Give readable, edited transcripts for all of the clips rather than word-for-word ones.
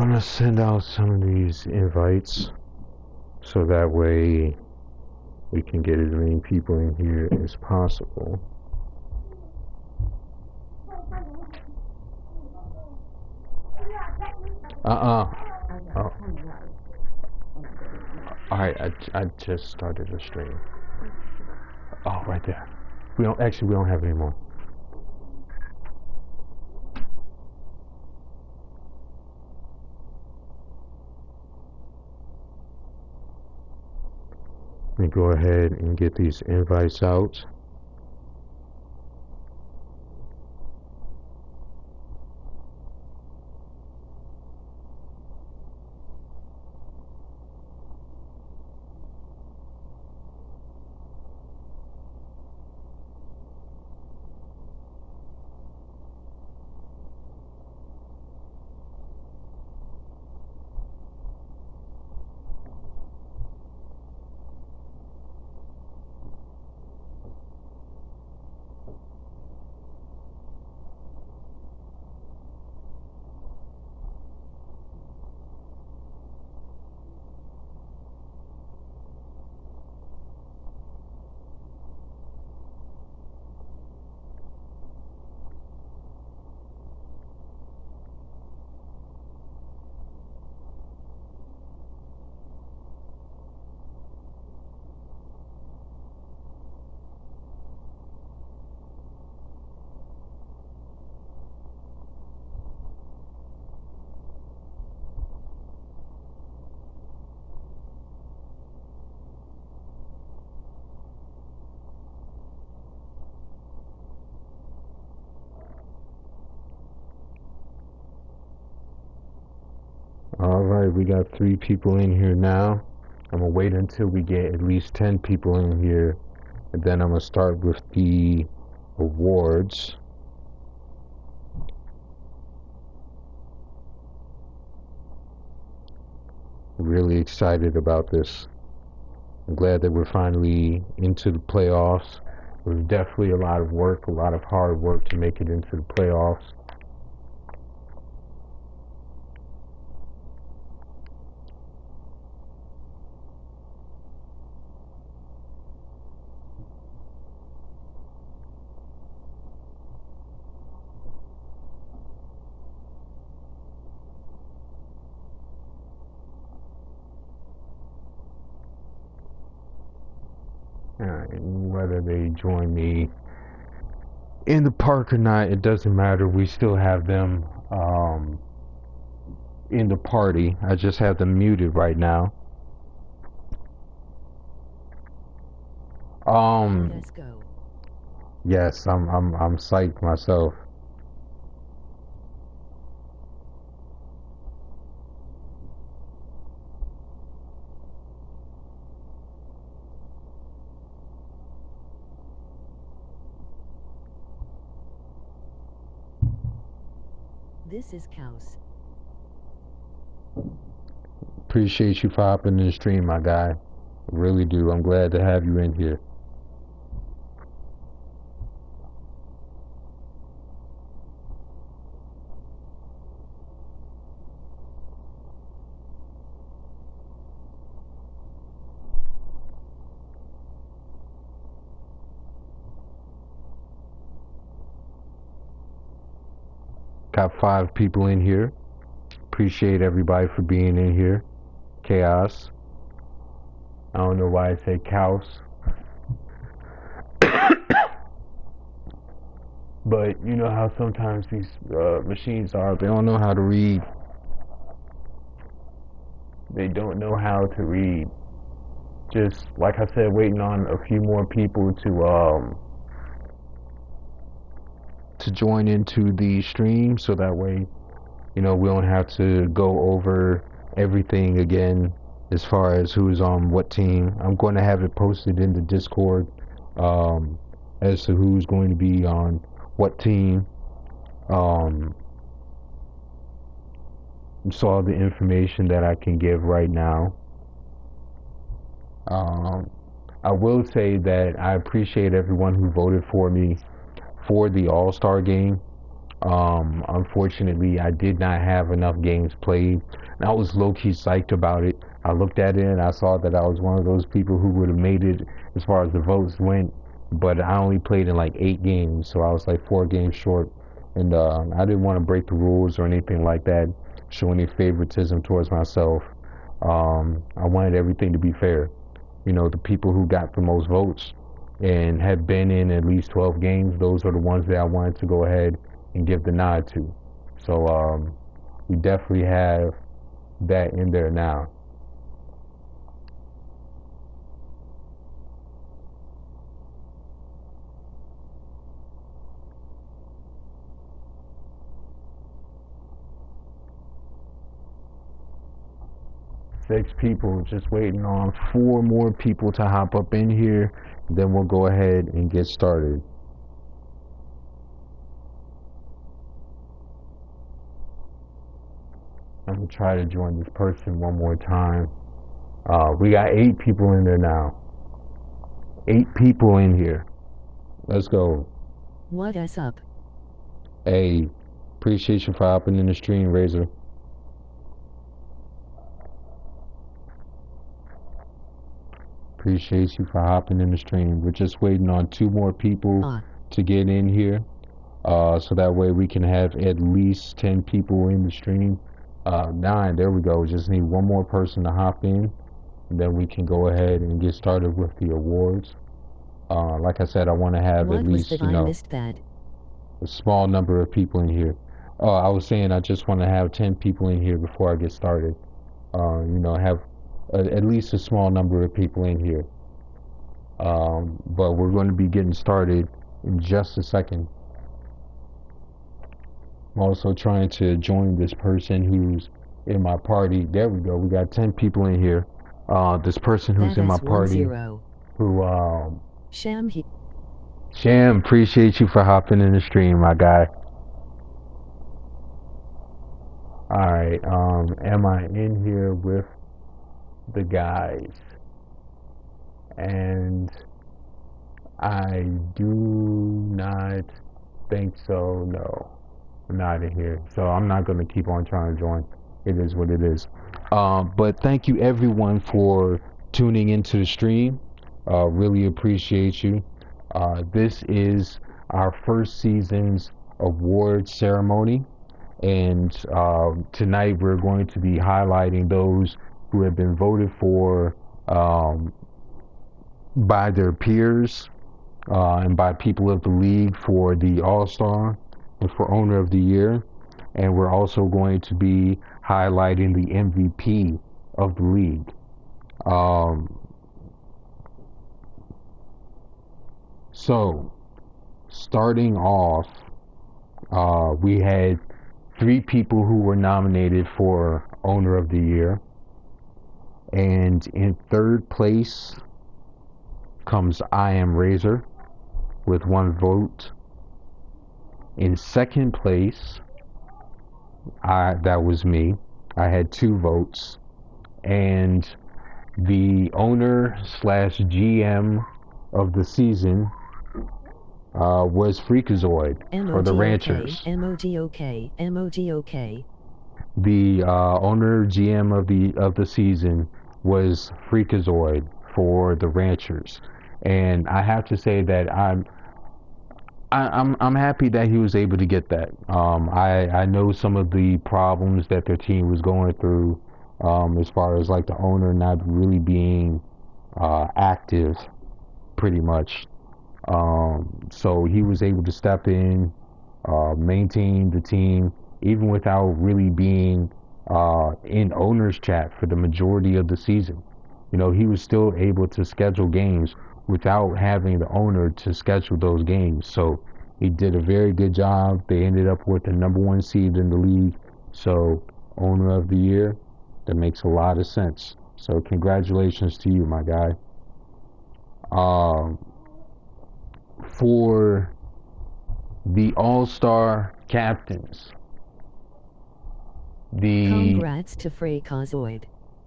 want to send out some of these invites so that way we can get as many people in here as possible. Oh. Alright, I just started a stream. Oh, right there. We don't have any more. Let me go ahead and get these invites out. Alright, we got 3 people in here now. I'm gonna wait until we get at least 10 people in here, and then I'm gonna start with the awards. Really excited about this. I'm glad that we're finally into the playoffs. It was definitely a lot of work, a lot of hard work to make it into the playoffs. Whether they join me in the park or not, it doesn't matter. We still have them in the party. I just have them muted right now. Let's go. Yes, I'm psyched myself. This is Kaus. Appreciate you for hopping in the stream, my guy. I really do. I'm glad to have you in here. Got 5 people in here. Appreciate everybody for being in here. Chaos. I don't know why I say Chaos. But you know how sometimes these machines are, they don't know how to read. They don't know how to read. Just like I said, waiting on a few more people to join into the stream, so that way, you know, we don't have to go over everything again as far as who's on what team. I'm going to have it posted in the Discord as to who's going to be on what team. So all the information that I can give right now. I will say that I appreciate everyone who voted for me for the All-Star game. Unfortunately, I did not have enough games played. And I was low-key psyched about it. I looked at it and I saw that I was one of those people who would have made it as far as the votes went, but I only played in like 8 games, so I was like 4 games short. And I didn't want to break the rules or anything like that, show any favoritism towards myself. I wanted everything to be fair. You know, the people who got the most votes and had been in at least 12 games, those are the ones that I wanted to go ahead and give the nod to. So we definitely have that in there now. Six people, just waiting on 4 more people to hop up in here. Then we'll go ahead and get started. I'm gonna try to join this person one more time. We got 8 people in there now. 8 people in here. Let's go. What is up? Hey, appreciate you for hopping in the stream, Razor. Appreciate you for hopping in the stream. We're just waiting on 2 more people to get in here. So that way we can have at least 10 people in the stream. 9, there we go. Just need 1 more person to hop in, and then we can go ahead and get started with the awards. Like I said, I want to have What at was that? least, I missed that. a small number of people in here. I was saying I just want to have 10 people in here before I get started. Have at least a small number of people in here. But we're going to be getting started in just a second. I'm also trying to join this person who's in my party. There we go. We got 10 people in here. This person who's in my party, 10. who Sham he. Sham, appreciate you for hopping in the stream, my guy. All right. Am I in here with the guys? And I do not think so. No, I'm not in here. So I'm not going to keep on trying to join. It is what it is. But thank you everyone for tuning into the stream. Really appreciate you. This is our first season's award ceremony. And tonight we're going to be highlighting those who have been voted for by their peers and by people of the league for the All-Star and for Owner of the Year. And we're also going to be highlighting the MVP of the league. So, starting off, we had 3 people who were nominated for Owner of the Year. And in 3rd place comes I Am Razor with 1 vote. In 2nd place, that was me. I had 2 votes. And the owner slash GM of the season was Freakazoid for the Ranchers. MODOK. The owner GM of the season was Freakazoid for the Ranchers, and I have to say that I'm happy that he was able to get that. I know some of the problems that their team was going through, as far as like the owner not really being active, pretty much. So he was able to step in, maintain the team, even without really being in owners chat for the majority of the season. You know, he was still able to schedule games without having the owner to schedule those games. So he did a very good job. They ended up with the #1 seed in the league. So owner of the year, that makes a lot of sense. So congratulations to you, my guy. For the All-Star captains, Congrats to Freakazoid.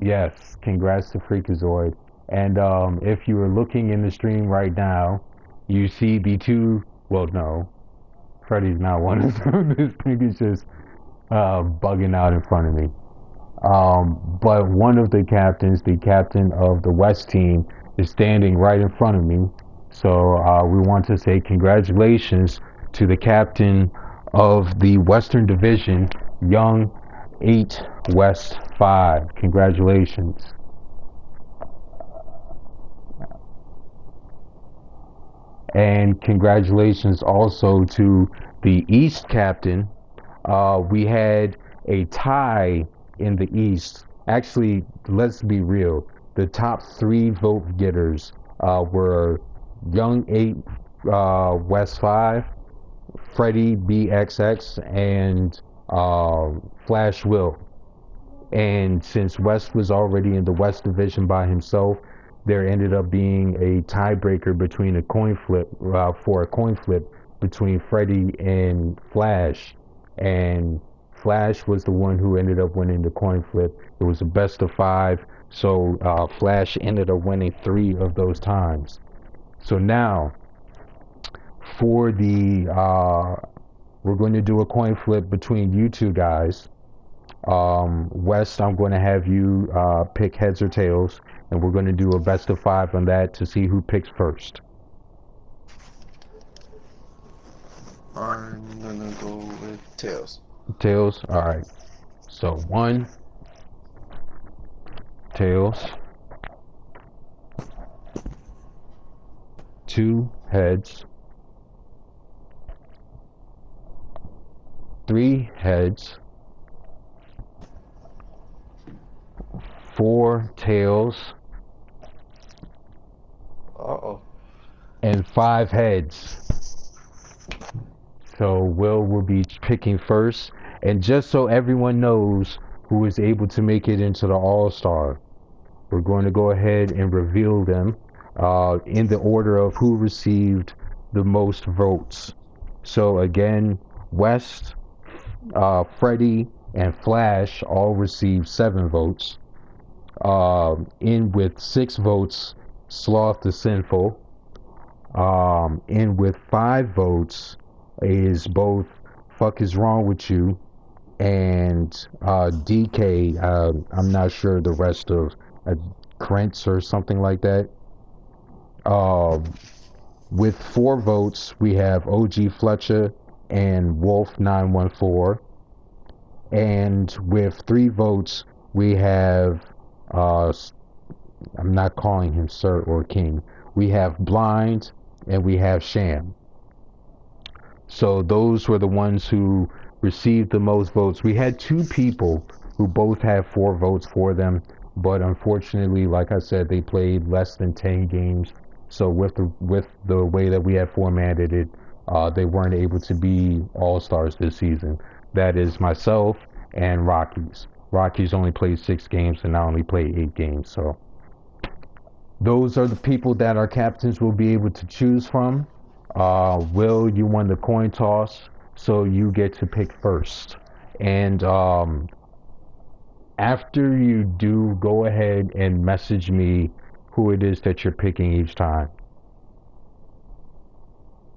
Yes, congrats to Freakazoid. And if you are looking in the stream right now, you see the 2, well, no, Freddie's not one of them. This thing is just bugging out in front of me. But one of the captains, the captain of the West team, is standing right in front of me. So we want to say congratulations to the captain of the Western Division, Young 8 West 5. Congratulations. And congratulations also to the East captain. We had a tie in the East. Actually, let's be real. The top three vote getters were Young 8 West 5, Freddie BXX, and Flash Will. And since West was already in the West Division by himself, there ended up being a tiebreaker between a coin flip for a coin flip between Freddie and Flash. And Flash was the one who ended up winning the coin flip. It was a best of 5, so Flash ended up winning 3 of those times. So now, for the we're going to do a coin flip between you two guys. West, I'm going to have you pick heads or tails, and we're going to do a best of 5 on that to see who picks first. I'm gonna go with tails. Tails, all right. So 1, tails. 2, heads. 3, heads. 4, tails. Uh-oh. And 5 heads. So will be picking first. And just so everyone knows who is able to make it into the All-Star, we're going to go ahead and reveal them in the order of who received the most votes. So again, West, Freddie, and Flash all received 7 votes. In with 6 votes, Sloth the Sinful. In with 5 votes is both Fuck Is Wrong With You and DK. I'm not sure the rest of Krentz or something like that. With 4 votes, we have OG Fletcher and Wolf 914. And with 3 votes, we have I'm not calling him Sir or King. We have Blind and we have Sham. So those were the ones who received the most votes. We had 2 people who both had 4 votes for them, but unfortunately, like I said, they played less than 10 games. So with the way that we had formatted it, they weren't able to be All-Stars this season. That is myself and Rockies. Rockies only played 6 games and I only played 8 games. So those are the people that our captains will be able to choose from. Will, you won the coin toss, so you get to pick first. And after you do, go ahead and message me who it is that you're picking each time.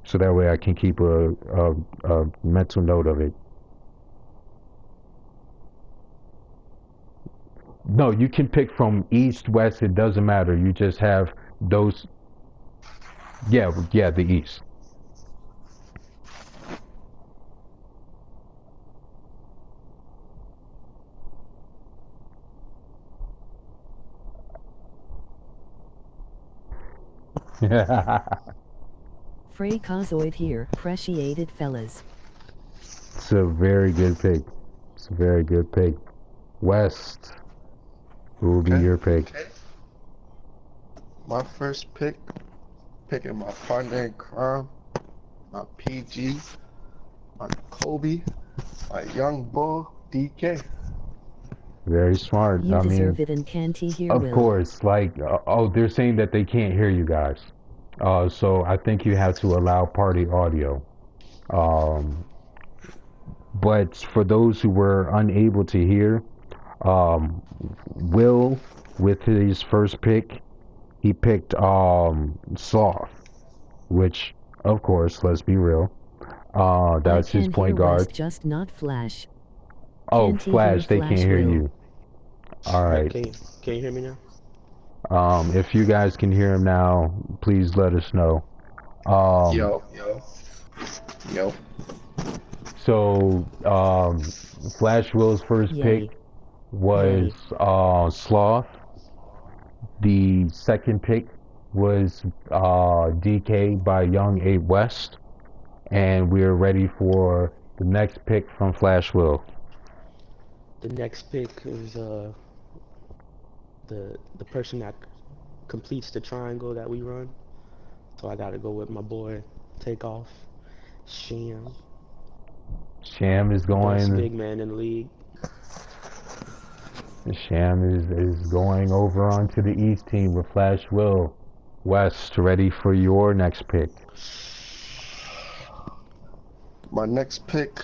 So that way I can keep a mental note of it. No, you can pick from east, west, it doesn't matter. You just have those. Yeah, the east. Freykazoid here. Appreciated fellas. It's a very good pick. It's a very good pick. West, who will be your pick? Okay. My first pick, picking my partner in crime, my PG, my Kobe, my young bull, DK. Very smart. You I deserve mean, it and can't hear of Will. course, like, oh, they're saying that they can't hear you guys. So I think you have to allow party audio. But for those who were unable to hear, Will, with his first pick, he picked Sloth, which, of course, let's be real, I That's his can hear point guard. West, just not Flash. Oh, Can't he hear Flash, they can't Flash hear Will? you. All All right, right. can you hear me now? If you guys can hear him now, please let us know. Um, Yo, yo. so Flash Will's first pick Yay. was Yay. Sloth. The second pick was DK by Young 8 West. And we're ready for the next pick from Flash Will. The next pick is the person that completes the triangle that we run. So I gotta go with my boy Takeoff, Sham, Sham is best going. big man in the league. Sham is going over onto the East team with Flash Will. West, ready for your next pick. My next pick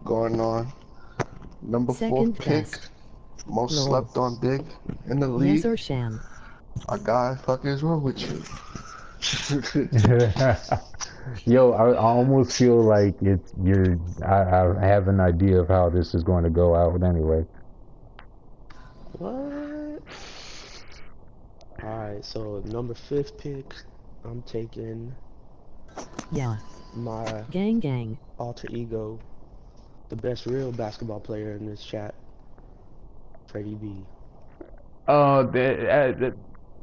going on number 4 Second pick, best. most Lol. slept on big in the Yes league. or Sham? A guy, fuck is wrong with you? Yo, I almost feel like it's you're. I have an idea of how this is going to go out anyway. What? Alright, so number 5th pick, I'm taking Yeah. my Gang gang. alter ego, the best real basketball player in this chat, Freddie B.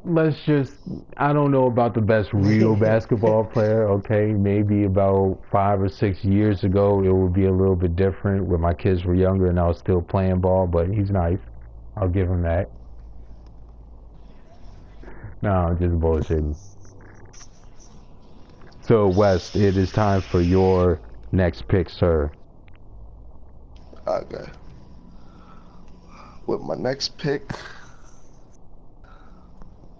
Let's just. I don't know about the best real basketball player. Okay, maybe about 5 or 6 years ago it would be a little bit different when my kids were younger and I was still playing ball. But he's nice. I'll give him that. No, I'm just bullshitting. So, West, it is time for your next pick, sir. Okay. With my next pick,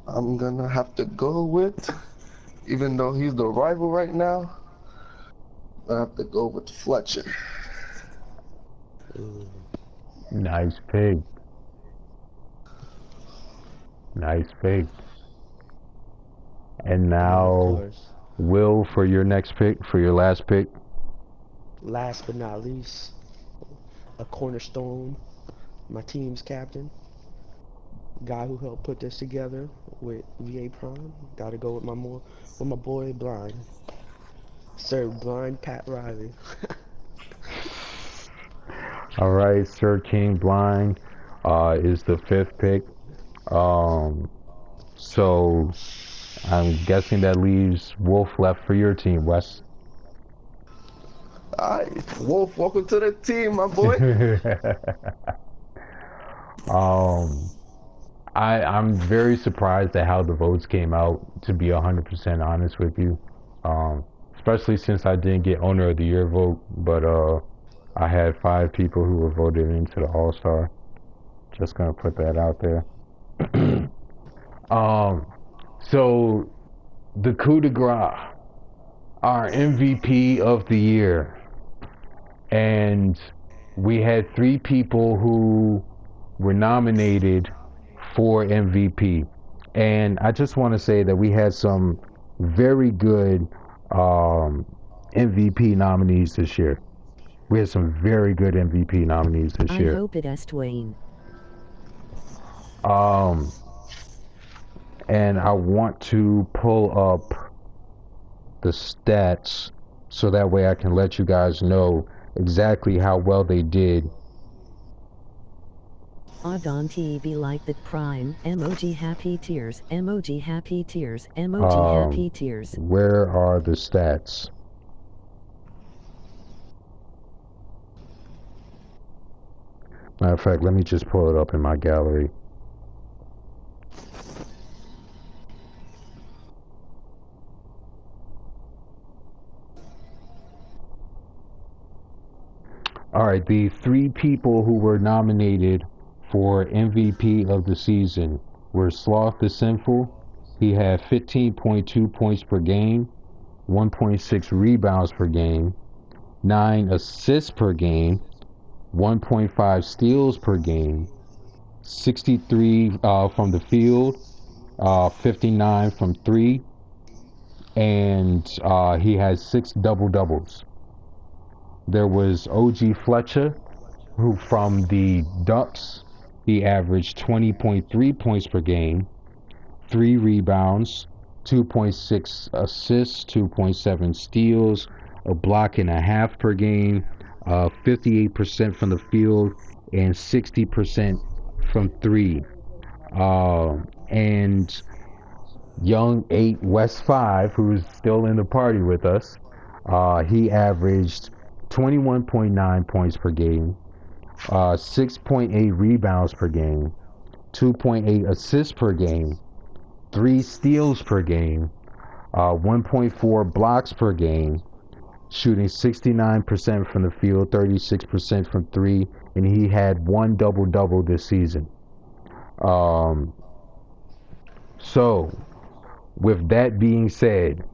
I'm gonna have to go with, even though he's the rival right now, I have to go with Fletcher. Ooh. Nice pick. Nice pick. And And of now, course, Will, for your next pick, for your last pick. last but not least, a cornerstone, my team's captain, guy who helped put this together with VA Prime. Gotta go with my boy Blind, Sir Blind Pat Riley. All right, Sir King Blind is the fifth pick. Um, so I'm guessing that leaves Wolf left for your team, Wes. Alright, Wolf, welcome to the team, my boy. um, I'm very surprised at how the votes came out, to be 100% honest with you. Especially since I didn't get owner of the year vote, but I had 5 people who were voted into the All-Star. Just gonna put that out there. um, so the coup de grace, our MVP of the year, and we had 3 people who were nominated for MVP. And I just want to say that we had some very good MVP nominees this year. We had some very good MVP nominees this I year. hope it is Twain. Um, and I want to pull up the stats so that way I can let you guys know exactly how well they did. Odon TV like that prime. Emoji happy tears. Emoji happy tears. Emoji happy tears. Where are the stats? Matter of fact, let me just pull it up in my gallery. All right, the 3 people who were nominated for MVP of the season were Sloth the Sinful. He had 15.2 points per game, 1.6 rebounds per game, 9 assists per game, 1.5 steals per game, 63 from the field, 59 from 3, and he has 6 double-doubles. There was OG Fletcher, who from the Ducks, he averaged 20.3 points per game, 3 rebounds, 2.6 assists, 2.7 steals, a block and a half per game, 58% from the field, and 60% from 3. And Young 8 West 5, who's still in the party with us, he averaged 21.9 points per game, 6.8 rebounds per game, 2.8 assists per game, 3 steals per game, 1.4 blocks per game, shooting 69% from the field, 36% from 3, and he had 1 double-double this season. So, with that being said,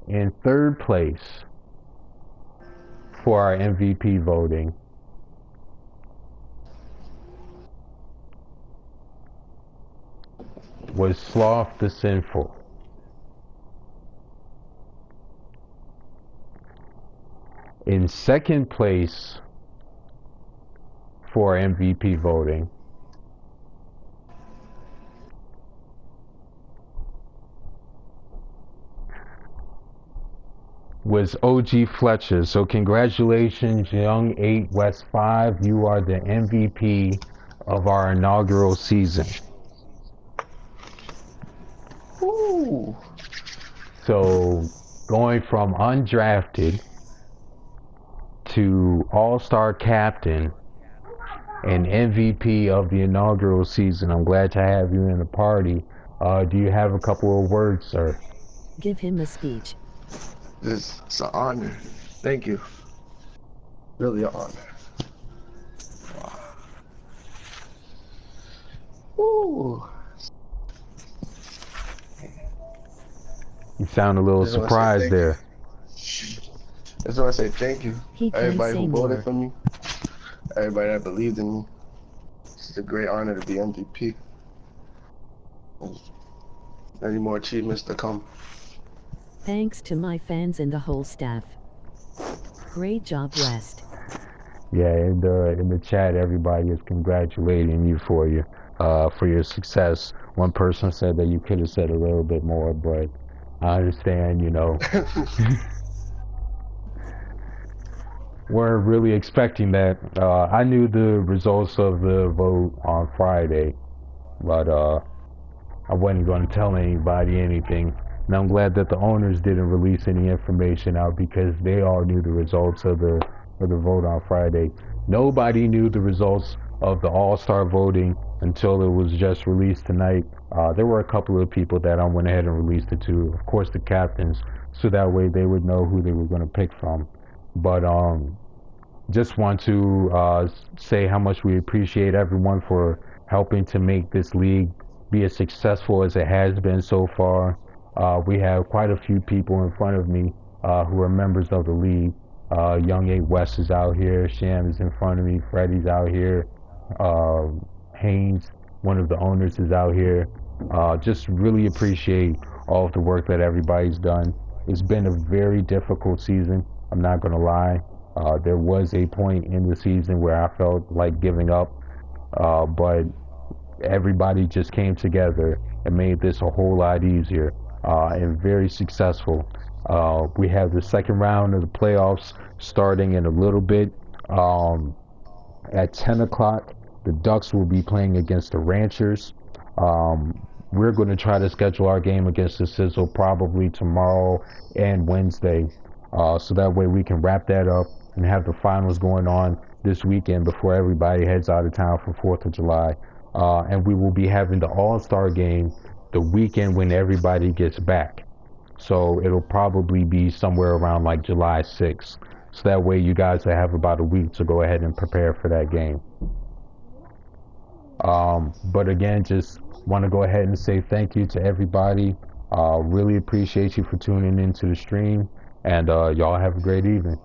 in third place for our MVP voting was Sloth the Sinful. In second place for MVP voting was OG Fletcher. So congratulations, Young 8 West 5. You are the MVP of our inaugural season. Ooh. So going from undrafted to all-star captain and MVP of the inaugural season, I'm glad to have you in the party. Do you have a couple of words, sir? Give him a speech. It's an honor. Thank you. Really an honor. Wow. Ooh. You sound a little surprised there. I just want to say thank you. He can Everybody say who voted more. for me. Everybody that believed in me. It's a great honor to be MVP. Many more achievements to come. Thanks to my fans and the whole staff. Great job, West. Yeah, in the chat, everybody is congratulating you for your success. One person said that you could have said a little bit more, but I understand, weren't really expecting that. I knew the results of the vote on Friday, but I wasn't going to tell anybody anything. And I'm glad that the owners didn't release any information out because they all knew the results of the vote on Friday. Nobody knew the results of the All-Star voting until it was just released tonight. There were a couple of people that I went ahead and released it to, of course, the captains, so that way they would know who they were going to pick from. But just want to say how much we appreciate everyone for helping to make this league be as successful as it has been so far. We have quite a few people in front of me who are members of the league. Young 8 West is out here. Sham is in front of me. Freddie's out here. Haynes, one of the owners, is out here. Just really appreciate all of the work that everybody's done. It's been a very difficult season. I'm not going to lie. There was a point in the season where I felt like giving up, but everybody just came together and made this a whole lot easier and very successful. We have the second round of the playoffs starting in a little bit. At 10 o'clock, the Ducks will be playing against the Ranchers. We're going to try to schedule our game against the Sizzle probably tomorrow and Wednesday, so that way we can wrap that up and have the finals going on this weekend before everybody heads out of town for 4th of July. And we will be having the All-Star game the weekend when everybody gets back. So it'll probably be somewhere around like July 6th. So that way you guys will have about a week to go ahead and prepare for that game. But again, just want to go ahead and say thank you to everybody. Really appreciate you for tuning into the stream. And y'all have a great evening.